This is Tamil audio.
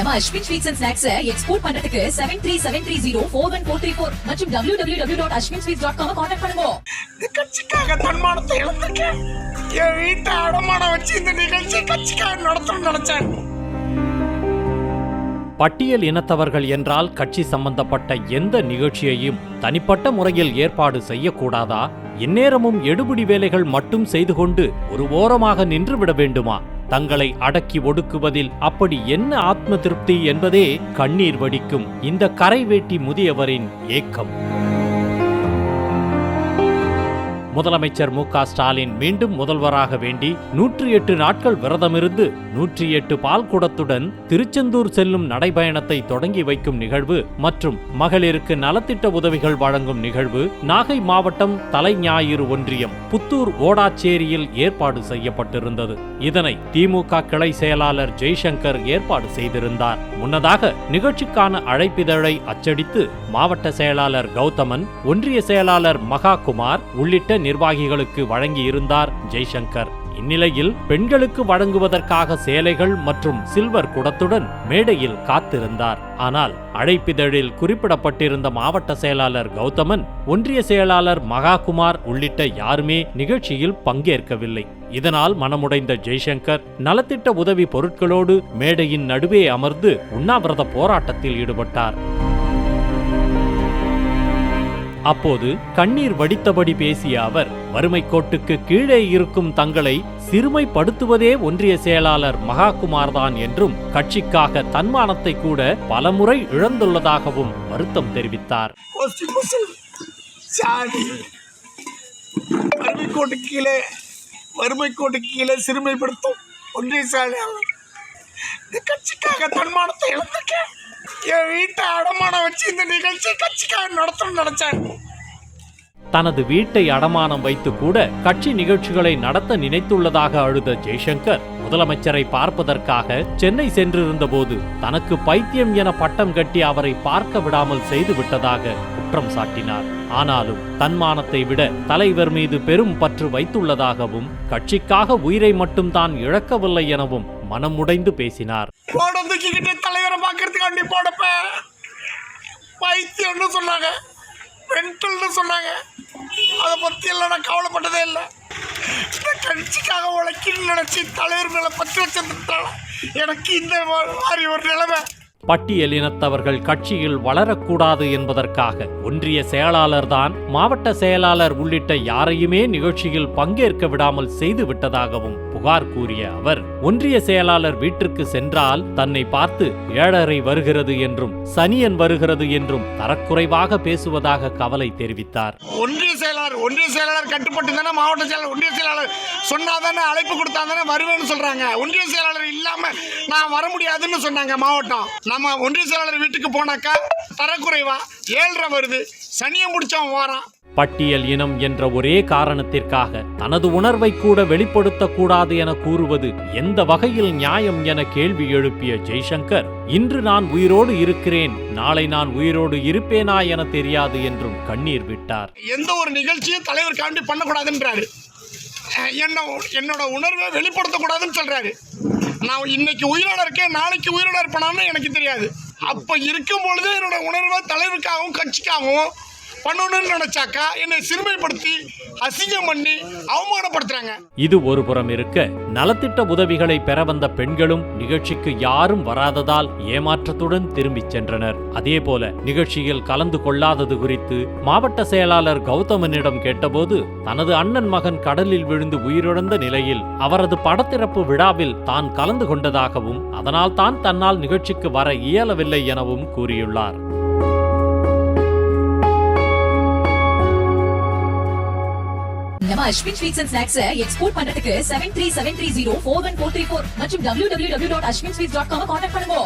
நம்ம Ashwin sweets and snacks export பண்றதுக்கு 7373041434 மற்றும் www.ashwinsweets.com கான்டாக்ட் பண்ணுங்க. கட்சிக்காக தன்மானத்தை இழந்திருக்கேன். என் வீட்டை அடமானம் வச்சு இந்த நிகழ்ச்சி கட்சிக்காக நடத்தணும்னு நினைச்சேன். பட்டியல் இனத்தவர்கள் என்றால் கட்சி சம்பந்தப்பட்ட எந்த நிகழ்ச்சியையும் தனிப்பட்ட முறையில் ஏற்பாடு செய்யக்கூடாதா? எந்நேரமும் எடுபிடி வேலைகள் மட்டும் செய்து கொண்டு ஒரு ஓரமாக நின்றுவிட வேண்டுமா? தங்களை அடக்கி ஒடுக்குவதில் அப்படி என்ன ஆத்ம திருப்தி என்பதே கண்ணீர் வடிக்கும் இந்த கரைவேட்டி முதியவரின் ஏக்கம். முதலமைச்சர் மு.க. ஸ்டாலின் மீண்டும் முதல்வராக வேண்டி 108 நாட்கள் விரதமிருந்து 108 பால் குடத்துடன் திருச்செந்தூர் செல்லும் நடைபயணத்தை தொடங்கி வைக்கும் நிகழ்வு மற்றும் மகளிருக்கு நலத்திட்ட உதவிகள் வழங்கும் நிகழ்வு நாகை மாவட்டம் தலைஞாயிறு ஒன்றியம் புத்தூர் ஓடாச்சேரியில் ஏற்பாடு செய்யப்பட்டிருந்தது. இதனை திமுக கிளை செயலாளர் ஜெய்சங்கர் ஏற்பாடு செய்திருந்தார். முன்னதாக நிகழ்ச்சிக்கான அழைப்பிதழை அச்சடித்து மாவட்ட செயலாளர் கௌதமன், ஒன்றிய செயலாளர் மகாகுமார் உள்ளிட்ட நிர்வாகிகளுக்கு வழங்கியிருந்தார் ஜெய்சங்கர். இந்நிலையில் பெண்களுக்கு வழங்குவதற்காக சேலைகள் மற்றும் சில்வர் குடத்துடன் மேடையில் காத்திருந்தார். ஆனால் அழைப்பிதழில் குறிப்பிடப்பட்டிருந்த மாவட்ட செயலாளர் கௌதமன், ஒன்றிய செயலாளர் மகாகுமார் உள்ளிட்ட யாருமே நிகழ்ச்சியில் பங்கேற்கவில்லை. இதனால் மனமுடைந்த ஜெய்சங்கர் நலத்திட்ட உதவி பொருட்களோடு மேடையின் நடுவே அமர்ந்து உண்ணாவிரத போராட்டத்தில் ஈடுபட்டார். அப்போது கண்ணீர் வடித்தபடி பேசிய அவர், வறுமை கோட்டுக்கு கீழே இருக்கும் தங்களை சிறுமைப்படுத்துவதே ஒன்றிய செயலாளர் மகாகுமார் தான் என்றும் கட்சிக்காக தன்மானத்தை கூட பலமுறை இழந்துள்ளதாகவும் வருத்தம் தெரிவித்தார். வறுமை கோட்டுக்கு கீழே சிறுமைப்படுத்தும் ஒன்றிய செயலாளர் கட்சிக்காக தன்மானத்தை இழந்திருக்கேன். என் வீட்டை அடமானம் வச்சு இந்த நிகழ்ச்சி கட்சிக்காக நடத்தணும்னு நினைச்சேன். தனது வீட்டை அடமானம் வைத்து கூட கட்சி நிகழ்ச்சிகளை நடத்த நினைத்துள்ளதாக அழுத ஜெய்சங்கர், முதலமைச்சரை பார்ப்பதற்காக சென்னை சென்றிருந்த போது தனக்கு பைத்தியம் என பட்டம் கட்டி அவரை பார்க்க விடாமல் செய்து விட்டதாக குற்றம் சாட்டினார். ஆனாலும் தன்மானத்தை விட தலைவர் மீது பெரும் பற்று வைத்துள்ளதாகவும் கட்சிக்காக உயிரை மட்டும் தான் இழக்கவில்லை எனவும் மனமுடைந்து பேசினார். தலைவரை பார்க்கறதுக்காண்டி போடப்ப பைத்தியம்னு சொன்னாங்க, மென்டல்னு சொன்னாங்க. அதை பத்தி எல்லாம் நான் கவலைப்பட்டதே இல்லை. கட்சிக்காக உழைக்கணும்னு நினைச்சு தலைவர் மேல பற்று வச்சிருந்தால எனக்கு இந்த மாதிரி ஒரு நிலைமை. பட்டியல் இனத்தவர்கள் கட்சியில் வளரக்கூடாது என்பதற்காக ஒன்றிய செயலாளர் தான் மாவட்ட செயலாளர் உள்ளிட்ட யாரையுமே நிகழ்ச்சியில் பங்கேற்க விடாமல் செய்து விட்டதாகவும் புகார் கூறிய அவர், ஒன்றிய செயலாளர் வீட்டிற்கு சென்றால் தன்னை பார்த்து 7:30 வருகிறது என்றும் சனியன் வருகிறது என்றும் தரக்குறைவாக பேசுவதாக கவலை தெரிவித்தார். ஒன்றிய செயலாளர் கட்டுப்பட்டு தானே மாவட்ட செயலாளர், ஒன்றிய செயலாளர் சொன்னாதானே அழைப்பு கொடுத்தா தானே வருவேன்னு சொல்றாங்க. ஒன்றிய செயலாளர் இல்லாம நான் வர முடியாதுன்னு சொன்னாங்க மாவட்டம். நம்ம ஒன்றிய செயலாளர் வீட்டுக்கு போனாக்கா தரக்குறைவா 7:30 வருது, சனியை முடிச்சவன் வாரான். பட்டியல் இனம் என்ற ஒரே காரணத்திற்காக தனது உணர்வை கூட வெளிப்படுத்தக்கூடாது என கூறுவது எந்த வகையில் நியாயம் என கேள்வி எழுப்பிய ஜெய்சங்கர், இன்று நான் உயிரோடு இருக்கிறேன், நாளை நான் உயிரோடு இருப்பேனா என தெரியாது என்றும் கண்ணீர் விட்டார். எந்த ஒரு நிகழ்ச்சியும் தலைவர் காண்டி பண்ணக்கூடாதுன்றாரு. என்னோட உணர்வை வெளிப்படுத்தக்கூடாதுன்னு சொல்றாரு. நான் இன்னைக்கு உயிரோட இருக்கேன், நாளைக்கு உயிரோட இருப்பேனான்னு எனக்கு தெரியாது. அப்ப இருக்கும் பொழுது என்னோட உணர்வை தலைவருக்காகவும் கட்சிக்காகவும் பண்ணணும்னு நினைச்சாக்கா என்னை சிறுமைப்படுத்தி அசிங்கம் பண்ணி அவமானப்படுத்துறாங்க. இது ஒரு புறம் இருக்க, நலத்திட்ட உதவிகளை பெற வந்த பெண்களும் நிகழ்ச்சிக்கு யாரும் வராததால் ஏமாற்றத்துடன் திரும்பிச் சென்றனர். அதேபோல நிகழ்ச்சியில் கலந்து கொள்ளாதது குறித்து மாவட்ட செயலாளர் கௌதமனிடம் கேட்டபோது, தனது அண்ணன் மகன் கடலில் விழுந்து உயிரிழந்த நிலையில் அவரது படத்திறப்பு விழாவில் தான் கலந்து கொண்டதாகவும் அதனால் தான் தன்னால் நிகழ்ச்சிக்கு வர இயலவில்லை எனவும் கூறியுள்ளார். நம்ம Ashwin sweets and snacks export பண்றதுக்கு 7373041434 மற்றும் www.ashwinsweets.com கான்டாக்ட் பண்ணுங்க.